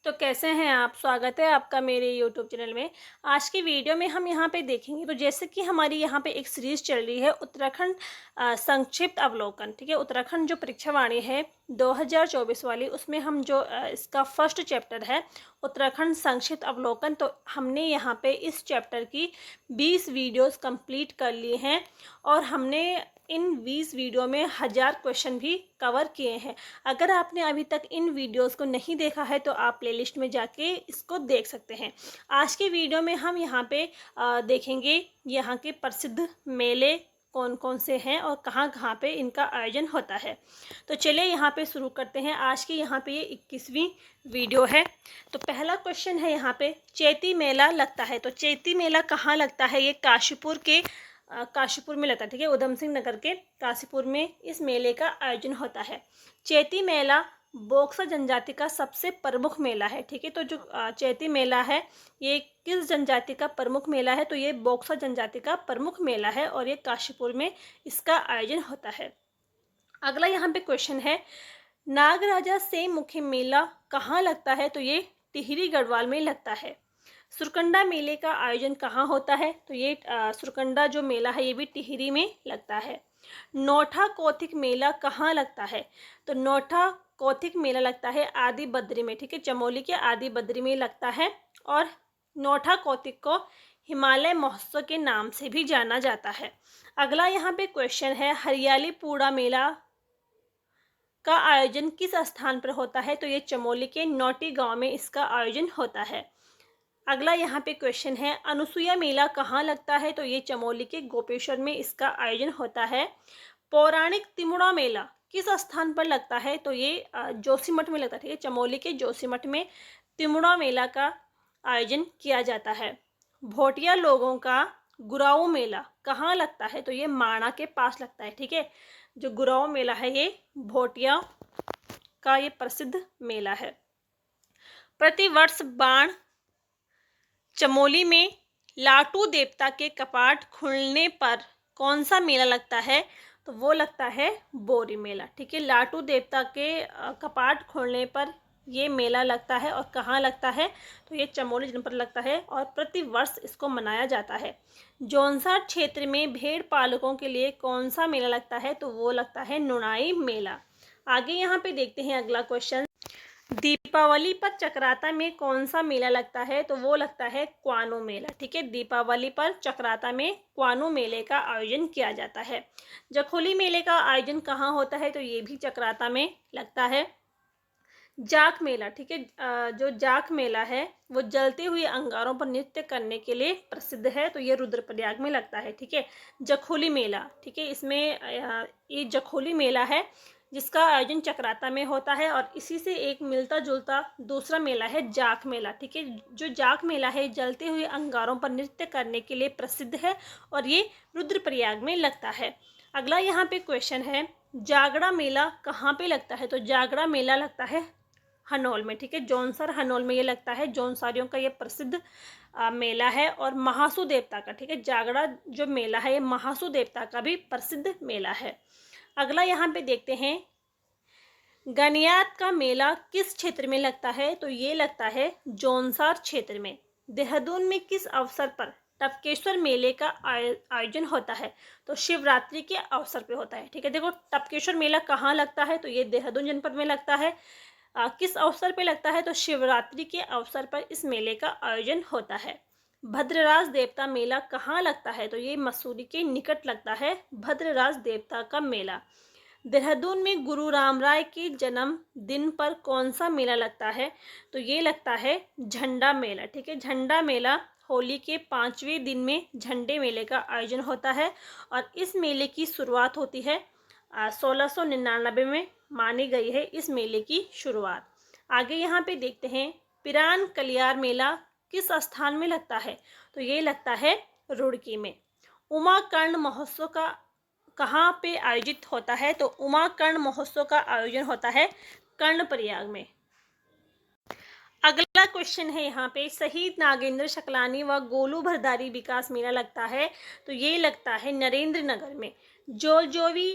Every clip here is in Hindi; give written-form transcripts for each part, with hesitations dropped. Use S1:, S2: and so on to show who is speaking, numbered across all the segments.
S1: तो कैसे हैं आप? स्वागत है आपका मेरे यूट्यूब चैनल में। आज की वीडियो में हम यहाँ पे देखेंगे, तो जैसे कि हमारी यहाँ पे एक सीरीज़ चल रही है उत्तराखंड संक्षिप्त अवलोकन, ठीक है। उत्तराखंड जो परीक्षा वाणी है 2024 वाली, उसमें हम जो इसका फर्स्ट चैप्टर है उत्तराखंड संक्षिप्त अवलोकन, तो हमने यहाँ पे इस चैप्टर की 20 वीडियोस कंप्लीट कर लिए हैं और हमने इन 20 वीडियो में 1000 क्वेश्चन भी कवर किए हैं। अगर आपने अभी तक इन वीडियोस को नहीं देखा है तो आप प्लेलिस्ट में जाके इसको देख सकते हैं। आज की वीडियो में हम यहाँ पे देखेंगे यहाँ के प्रसिद्ध मेले कौन कौन से हैं और कहाँ कहाँ पे इनका आयोजन होता है। तो चलिए यहाँ पे शुरू करते हैं। आज की यहाँ पे ये 21वीं वीडियो है। तो पहला क्वेश्चन है यहाँ पे, चैती मेला लगता है। तो चैती मेला कहाँ लगता है? ये काशीपुर में लगता है, ठीक है। उधम सिंह नगर के काशीपुर में इस मेले का आयोजन होता है। चैती मेला बोक्सा जनजाति का सबसे प्रमुख मेला है, ठीक है। तो जो चैती मेला है ये किस जनजाति का प्रमुख मेला है? तो ये बोक्सा जनजाति का प्रमुख मेला है और ये काशीपुर में इसका आयोजन होता है। अगला यहाँ पे क्वेश्चन है, नागराजा से मुख्य मेला कहाँ लगता है? तो ये टिहरी गढ़वाल में लगता है। सुरकंडा मेले का आयोजन कहाँ होता है? तो ये सुरकंडा जो मेला है ये भी टिहरी में लगता है। नौठा कौथिक मेला कहाँ लगता है? तो नौठा कौथिक मेला लगता है आदि बद्री में, ठीक है। चमोली के आदि बद्री में लगता है और नौठा कौथिक को हिमालय महोत्सव के नाम से भी जाना जाता है। अगला यहाँ पे क्वेश्चन है, हरियाली पूड़ा मेला का आयोजन किस स्थान पर होता है? तो ये चमोली के नौटी गांव में इसका आयोजन होता है। अगला यहाँ पे क्वेश्चन है, अनुसुईया मेला कहाँ लगता है? तो ये चमोली के गोपेश्वर में इसका आयोजन होता है। पौराणिक तिमुड़ा मेला किस स्थान पर लगता है? तो ये जोशीमठ में लगता है, ठीक है। चमोली के जोशीमठ में तिमुड़ा मेला का आयोजन किया जाता है। भोटिया लोगों का गुराऊ मेला कहाँ लगता है? तो ये माणा के पास लगता है, ठीक है। जो गुराऊ मेला है ये भोटिया का ये प्रसिद्ध मेला है। प्रतिवर्ष बाण चमोली में लाटू देवता के कपाट खुलने पर कौन सा मेला लगता है? तो वो लगता है बोरी मेला, ठीक है। लाटू देवता के कपाट खोलने पर ये मेला लगता है और कहाँ लगता है? तो ये चमोली जनपद लगता है और प्रति वर्ष इसको मनाया जाता है। जौनसार क्षेत्र में भेड़ पालकों के लिए कौन सा मेला लगता है? तो वो लगता है नुनाई मेला। आगे यहाँ पे देखते हैं अगला क्वेश्चन, दीपावली पर चक्राता में कौन सा मेला लगता है? तो वो लगता है क्वानो मेला, ठीक है। दीपावली पर चक्राता में क्वानो मेले का आयोजन किया जाता है। जखोली मेले का आयोजन कहाँ होता है? तो ये भी चक्राता में लगता है। जाख मेला, ठीक है। जो जाख मेला है वो जलते हुए अंगारों पर नृत्य करने के लिए प्रसिद्ध है, तो ये रुद्रप्रयाग में लगता है, ठीक है। जखोली मेला, ठीक है। इसमें ये जखोली मेला है जिसका आयोजन चक्राता में होता है और इसी से एक मिलता जुलता दूसरा मेला है जाख मेला, ठीक है। जो जाख मेला है जलते हुए अंगारों पर नृत्य करने के लिए प्रसिद्ध है और ये रुद्रप्रयाग में लगता है। अगला यहाँ पे क्वेश्चन है, जागड़ा मेला कहाँ पे लगता है? तो जागड़ा मेला लगता है हनोल में, ठीक है। जौनसर हनोल में ये लगता है। जौनसारियों का ये प्रसिद्ध मेला है और महासू देवता का, ठीक है। जागड़ा जो मेला है ये महासू देवता का भी प्रसिद्ध मेला है। अगला यहाँ पे देखते हैं, गनियात का मेला किस क्षेत्र में लगता है? तो ये लगता है जौनसार क्षेत्र में। देहरादून में किस अवसर पर टपकेश्वर मेले का आयोजन होता है? तो शिवरात्रि के अवसर पे होता है, ठीक है। देखो टपकेश्वर मेला कहाँ लगता है? तो ये देहरादून जनपद में लगता है। किस अवसर पे लगता है? तो शिवरात्रि के अवसर पर इस मेले का आयोजन होता है। भद्रराज देवता मेला कहाँ लगता है? तो ये मसूरी के निकट लगता है भद्रराज देवता का मेला। देहरादून में गुरु रामराय के जन्म दिन पर कौन सा मेला लगता है? तो ये लगता है झंडा मेला, ठीक है। झंडा मेला होली के 5वें दिन में झंडे मेले का आयोजन होता है और इस मेले की शुरुआत होती है 1699 में मानी गई है इस मेले की शुरुआत। आगे यहाँ पे देखते हैं, पिरान कलियार मेला किस स्थान में लगता है? तो ये लगता है रुड़की में। उमाकर्ण महोत्सव का कहाँ पे आयोजित होता है? तो उमाकर्ण महोत्सव का आयोजन होता है कर्णप्रयाग में। अगला क्वेश्चन है यहाँ पे, शहीद नागेंद्र शकलानी व गोलू भरदारी विकास मेला लगता है। तो ये लगता है नरेंद्र नगर में। जोलजोवी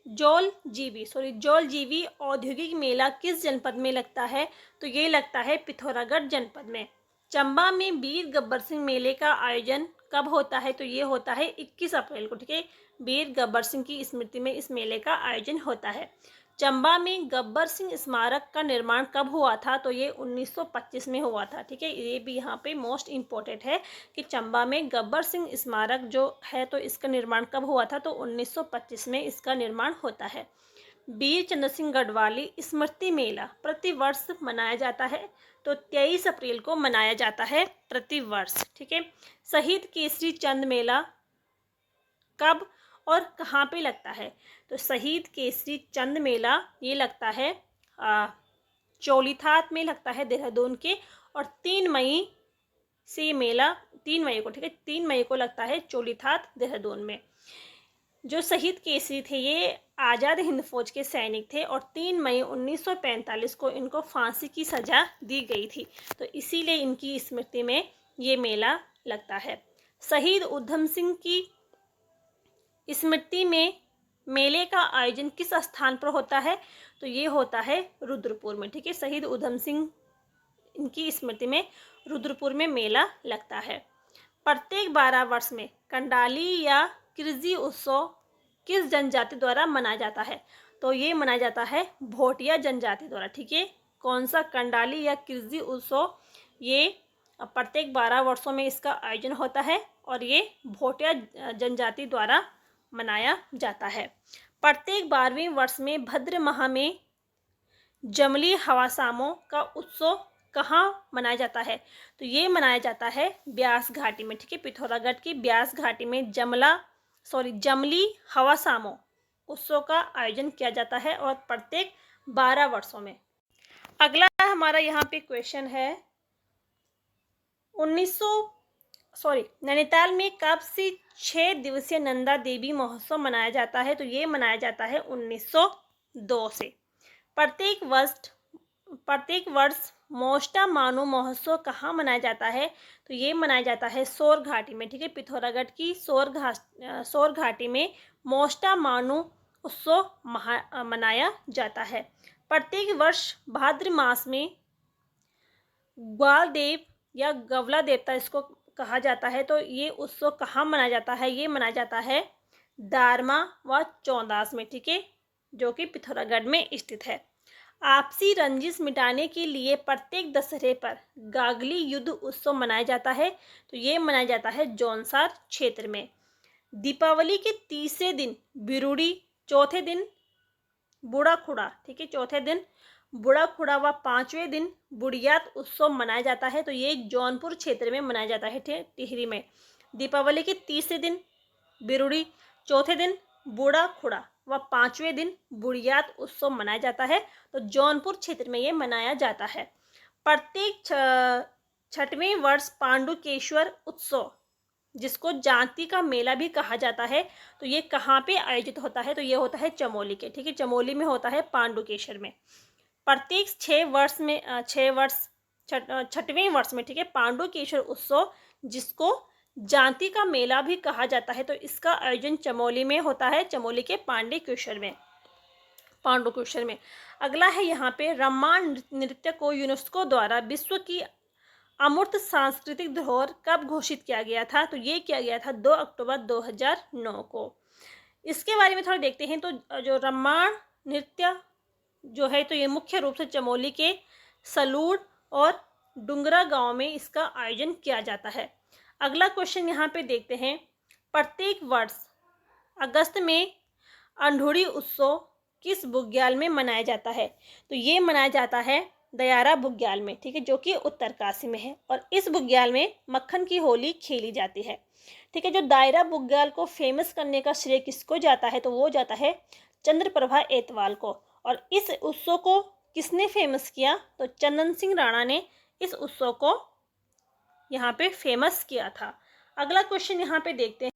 S1: जौलजीबी औद्योगिक मेला किस जनपद में लगता है? तो ये लगता है पिथौरागढ़ जनपद में। चंबा में वीर गब्बर सिंह मेले का आयोजन कब होता है? तो ये होता है 21 अप्रैल को, ठीक है। वीर गब्बर सिंह की स्मृति में इस मेले का आयोजन होता है। चंबा में गब्बर सिंह स्मारक का निर्माण कब हुआ था? तो ये 1925 में हुआ था, ठीक है। ये भी यहाँ पे मोस्ट इम्पोर्टेंट है कि चंबा में गब्बर सिंह स्मारक जो है तो इसका निर्माण कब हुआ था? तो 1925 में इसका निर्माण होता है। वीर चंद्र सिंह गढ़वाली स्मृति मेला प्रतिवर्ष मनाया जाता है, तो 23 अप्रैल को मनाया जाता है प्रतिवर्ष, ठीक है। शहीद केसरी चंद मेला कब और कहाँ पे लगता है? तो शहीद केसरी चंद मेला ये लगता है चौलीथात में लगता है देहरादून के, और 3 मई से मेला 3 मई को, ठीक है, 3 मई को लगता है चौलीथात देहरादून में। जो शहीद केसरी थे ये आज़ाद हिंद फौज के सैनिक थे और 3 मई 1945 को इनको फांसी की सज़ा दी गई थी, तो इसीलिए इनकी स्मृति में ये मेला लगता है। शहीद उधम सिंह की स्मृति में मेले का आयोजन किस स्थान पर होता है? तो ये होता है रुद्रपुर में, ठीक है। शहीद उधम सिंह इनकी स्मृति में रुद्रपुर में मेला लगता है। प्रत्येक 12 वर्ष में कंडाली या किरजी उत्सव किस जनजाति द्वारा मनाया जाता है? तो ये मनाया जाता है भोटिया जनजाति द्वारा, ठीक है। कौन सा कंडाली या किरजी उत्सव? ये प्रत्येक 12 वर्षों में इसका आयोजन होता है और ये भोटिया जनजाति द्वारा मनाया जाता है। प्रत्येक 12वें वर्ष में भद्र माह में जमली हवासामों का उत्सव कहाँ मनाया जाता है? तो ये मनाया जाता है ब्यास घाटी में, ठीक है। पिथौरागढ़ की ब्यास घाटी में जमली हवासामों उत्सव का आयोजन किया जाता है और प्रत्येक 12 वर्षों में। अगला हमारा यहाँ पे क्वेश्चन है नैनीताल में कब से 6 दिवसीय नंदा देवी महोत्सव मनाया जाता है? तो ये मनाया जाता है 1902 से। प्रत्येक वर्ष मोष्टा मानू महोत्सव कहाँ मनाया जाता है? तो ये मनाया जाता है सोर घाटी में, ठीक है। पिथौरागढ़ की सोर घाटी में मोष्टा मानू उत्सव मनाया जाता है। प्रत्येक वर्ष भाद्र मास में ग्वाल देव या गवला देवता इसको कहा जाता है, तो ये उत्सव कहाँ मनाया जाता है? ये मनाया जाता है दारमा व चौंदास में, ठीक है, जो कि पिथौरागढ़ में स्थित है। आपसी रंजिश मिटाने के लिए प्रत्येक दशहरे पर गागली युद्ध उत्सव मनाया जाता है, तो ये मनाया जाता है जौनसार क्षेत्र में। दीपावली के तीसरे दिन बिरुड़ी, चौथे दिन बूढ़ा खुड़ा, ठीक है, चौथे दिन बूढ़ा खुड़ा व 5वें दिन बुढ़ियात उत्सव मनाया जाता है, तो ये जौनपुर क्षेत्र में मनाया जाता है, टिहरी में। दीपावली के तीसरे दिन बिरुड़ी, चौथे दिन बूढ़ा खुड़ा व 5वें दिन बुढ़ियात उत्सव मनाया जाता है, तो जौनपुर क्षेत्र में ये मनाया जाता है। प्रत्येक 6वें वर्ष पांडुकेश्वर उत्सव, जिसको जानती का मेला भी कहा जाता है, तो ये कहाँ पे आयोजित होता है? तो ये होता है चमोली के, ठीक है, चमोली में होता है पांडुकेश्वर में। प्रत्येक 6 वर्ष में 6वें वर्ष में, ठीक है, पांडुकेश्वर उत्सव, जिसको जानती का मेला भी कहा जाता है, तो इसका आयोजन चमोली में होता है, चमोली के पांडुकेश्वर में। अगला है यहाँ पे रम्माण नृत्य को यूनेस्को द्वारा विश्व की अमूर्त सांस्कृतिक धरोहर कब घोषित किया गया था? तो ये किया गया था 2 अक्टूबर 2009 को। इसके बारे में थोड़ा देखते हैं। तो जो रम्माण नृत्य जो है तो ये मुख्य रूप से चमोली के सलूड़ और डुंगरा गांव में इसका आयोजन किया जाता है। अगला क्वेश्चन यहाँ पे देखते हैं। प्रत्येक वर्ष अगस्त में अंधूरी उत्सव किस बुग्याल में मनाया जाता है? तो ये मनाया जाता है दयारा बुग्याल में, ठीक है, जो कि उत्तरकाशी में है, और इस बुग्याल में मक्खन की होली खेली जाती है, ठीक है। जो दायरा बुग्याल को फेमस करने का श्रेय किसको जाता है? तो वो जाता है चंद्रप्रभा एतवाल को। और इस उत्सव को किसने फेमस किया? तो चंदन सिंह राणा ने इस उत्सव को यहाँ पे फेमस किया था। अगला क्वेश्चन यहाँ पे देखते हैं।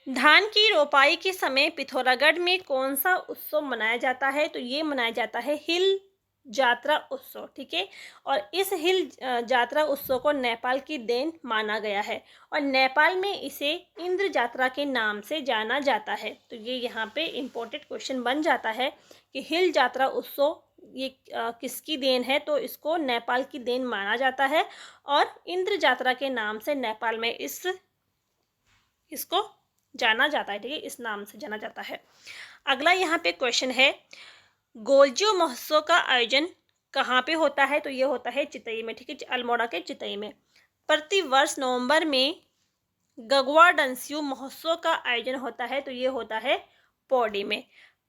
S1: धान की रोपाई के समय पिथौरागढ़ में कौन सा उत्सव मनाया जाता है? तो ये मनाया जाता है हिल यात्रा उत्सव, ठीक है। और इस हिल यात्रा उत्सव को नेपाल की देन माना गया है और नेपाल में इसे इंद्र यात्रा के नाम से जाना जाता है। तो ये यहाँ पे इम्पोर्टेंट क्वेश्चन बन जाता है कि हिल यात्रा उत्सव ये किसकी देन है, तो इसको नेपाल की देन माना जाता है और इंद्र यात्रा के नाम से नेपाल में इसको जाना जाता है, ठीक है, इस नाम से जाना जाता है। अगला यहाँ पे क्वेश्चन है, गोल्जियो महोत्सव का आयोजन कहाँ पे होता है, तो ये होता है चितई में, ठीक है, अल्मोड़ा के चितई में। प्रति वर्ष नवंबर में गगवा डंसियू महोत्सव का आयोजन होता है, तो ये होता है पौड़ी में।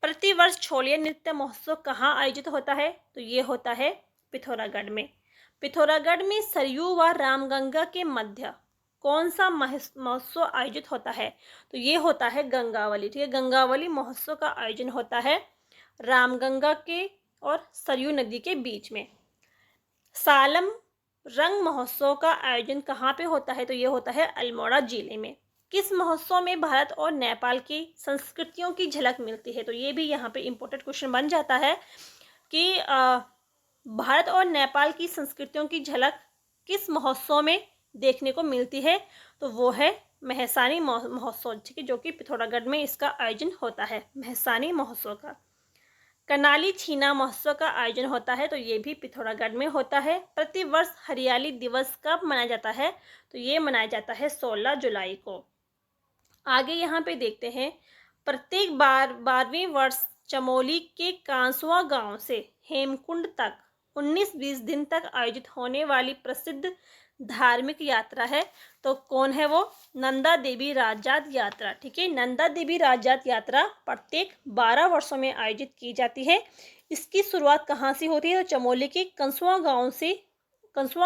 S1: प्रति वर्ष छोलिया नृत्य महोत्सव कहाँ आयोजित होता है, तो ये होता है पिथौरागढ़ में। पिथौरागढ़ में सरयू व रामगंगा के मध्य कौन सा महोत्सव आयोजित होता है, तो ये होता है गंगावली, ठीक है, गंगावली महोत्सव का आयोजन होता है रामगंगा के और सरयू नदी के बीच में। सालम रंग महोत्सव का आयोजन कहाँ पे होता है, तो ये होता है अल्मोड़ा जिले में। किस महोत्सव में भारत और नेपाल की संस्कृतियों की झलक मिलती है, तो ये भी यहाँ पे इम्पोर्टेंट क्वेश्चन बन जाता है कि भारत और नेपाल की संस्कृतियों की झलक किस महोत्सव में देखने को मिलती है, तो वो है महसानी महोत्सव, ठीक है, जो कि पिथौरागढ़ में इसका आयोजन होता है, महसानी महोत्सव का। कनाली छीना महोत्सव का आयोजन होता है, तो ये भी पिथौरागढ़ में होता है। प्रति वर्ष हरियाली दिवस कब मनाया जाता है, तो ये मनाया जाता है 16 जुलाई को। आगे यहाँ पे देखते हैं, प्रत्येक 12वें वर्ष चमोली के कांसुआ गांव से हेमकुंड तक 19-20 दिन तक आयोजित होने वाली प्रसिद्ध धार्मिक यात्रा है, तो कौन है वो, नंदा देवी राजजात यात्रा, ठीक है। नंदा देवी राजजात यात्रा प्रत्येक 12 वर्षों में आयोजित की जाती है। इसकी शुरुआत कहाँ से होती है, तो चमोली के कंसुआ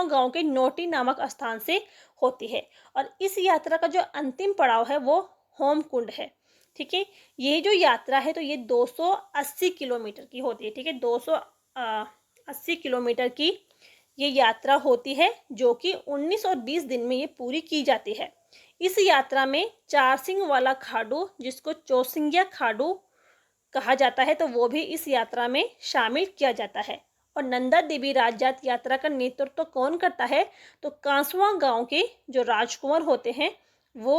S1: गांव के नोटी नामक स्थान से होती है और इस यात्रा का जो अंतिम पड़ाव है वो हेमकुंड है, ठीक है। ये जो यात्रा है तो ये 280 किलोमीटर की होती है, ठीक है, 280 किलोमीटर की ये यात्रा होती है जो कि 19 और 20 दिन में ये पूरी की जाती है। इस यात्रा में 4 सिंह वाला खाडू, जिसको चौसिंगिया खाडू कहा जाता है, तो वो भी इस यात्रा में शामिल किया जाता है। और नंदा देवी राजजात यात्रा का नेतृत्व कौन करता है, तो कांसुआ गांव के जो राजकुंवर होते हैं वो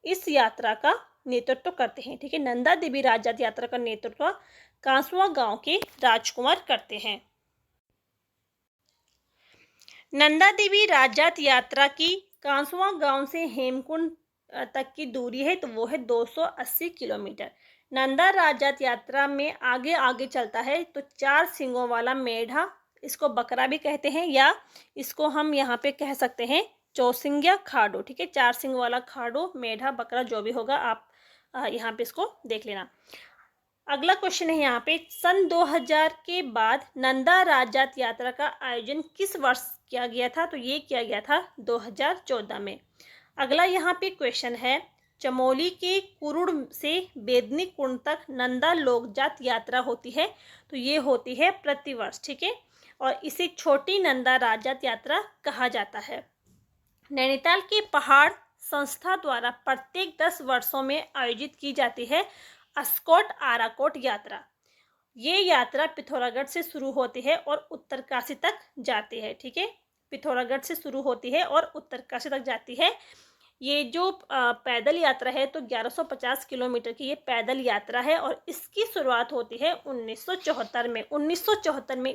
S1: इस यात्रा का नेतृत्व करते हैं, ठीक है। नंदा देवी राजजात यात्रा का नेतृत्व कांसुआ गांव के राजकुंवर करते हैं। नंदा देवी राजजात यात्रा की कांसुआ गांव से हेमकुंड तक की दूरी है, तो वो है 280 किलोमीटर। नंदा राजजात यात्रा में आगे आगे चलता है तो 4 सिंगों वाला मेढ़ा, इसको बकरा भी कहते हैं या इसको हम यहाँ पे कह सकते हैं चौसिंगिया खाडू, ठीक है, 4 सिंग वाला खाडू, मेढ़ा, बकरा, जो भी होगा आप यहाँ पे इसको देख लेना। अगला क्वेश्चन है यहाँ पे, सन 2000 के बाद नंदा राजजात यात्रा का आयोजन किस वर्ष किया गया था, तो ये किया गया था 2014 में। अगला यहाँ पे क्वेश्चन है, चमोली के कुरुड़ से बेदनी कुंड तक नंदा लोकजात यात्रा होती है, तो ये होती है प्रतिवर्ष, ठीक है, और इसे छोटी नंदा राजजात यात्रा कहा जाता है। नैनीताल के पहाड़ संस्था द्वारा प्रत्येक 10 वर्षों में आयोजित की जाती है अस्कोट आराकोट यात्रा। ये यात्रा पिथौरागढ़ से शुरू होती है और उत्तरकाशी तक जाती है, ठीक है, पिथौरागढ़ से शुरू होती है और उत्तरकाशी तक जाती है। ये जो पैदल यात्रा है तो 1150 किलोमीटर की ये पैदल यात्रा है और इसकी शुरुआत होती है 1974 में।